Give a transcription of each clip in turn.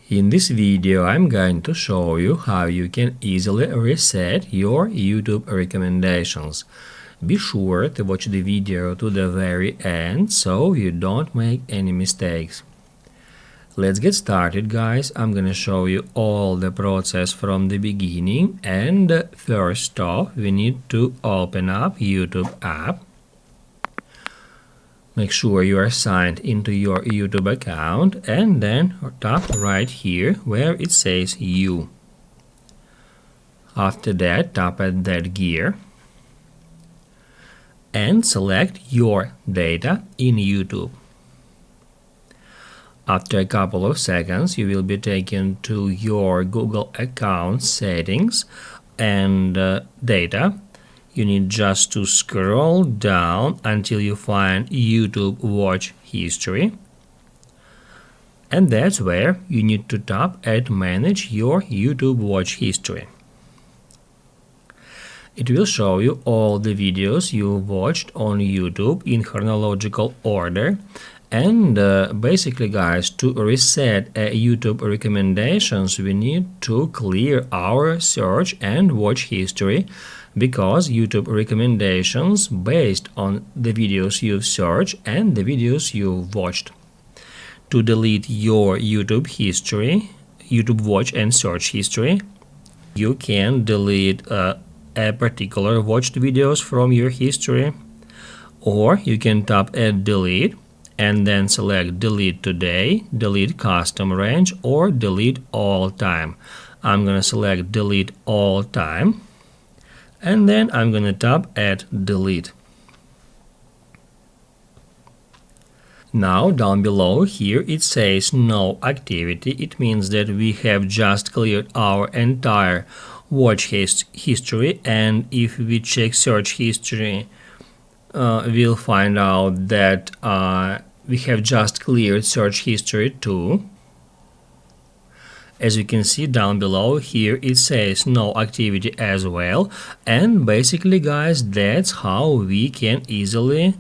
In this video, I'm going to show you how you can easily reset your YouTube recommendations. Be sure to watch the video to the very end so you don't make any mistakes. Let's get started, guys. I'm gonna show you all the process from the beginning, and first off, we need to open up YouTube app. Make sure you are signed into your YouTube account and then tap right here where it says You. After that, tap at that gear and select your data in YouTube. After a couple of seconds, you will be taken to your Google account settings and data. You need just to scroll down until you find YouTube Watch History. And that's where you need to tap at Manage your YouTube Watch History. It will show you all the videos you watched on YouTube in chronological order. And basically, guys, to reset YouTube recommendations, we need to clear our search and watch history, because YouTube recommendations based on the videos you've searched and the videos you've watched. To delete your YouTube history, YouTube watch and search history, you can delete a particular watched videos from your history, or you can tap at delete and then select delete today, delete custom range, or delete all time. I'm gonna select delete all time, and then I'm gonna tap at delete. Now down below here it says no activity. It means that we have just cleared our entire watch history, and if we check search history, we'll find out that we have just cleared search history too. As you can see down below here, it says no activity as well. And basically, guys, that's how we can easily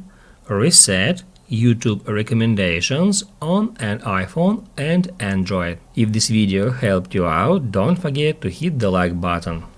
reset YouTube recommendations on an iPhone and Android. If this video helped you out, don't forget to hit the like button.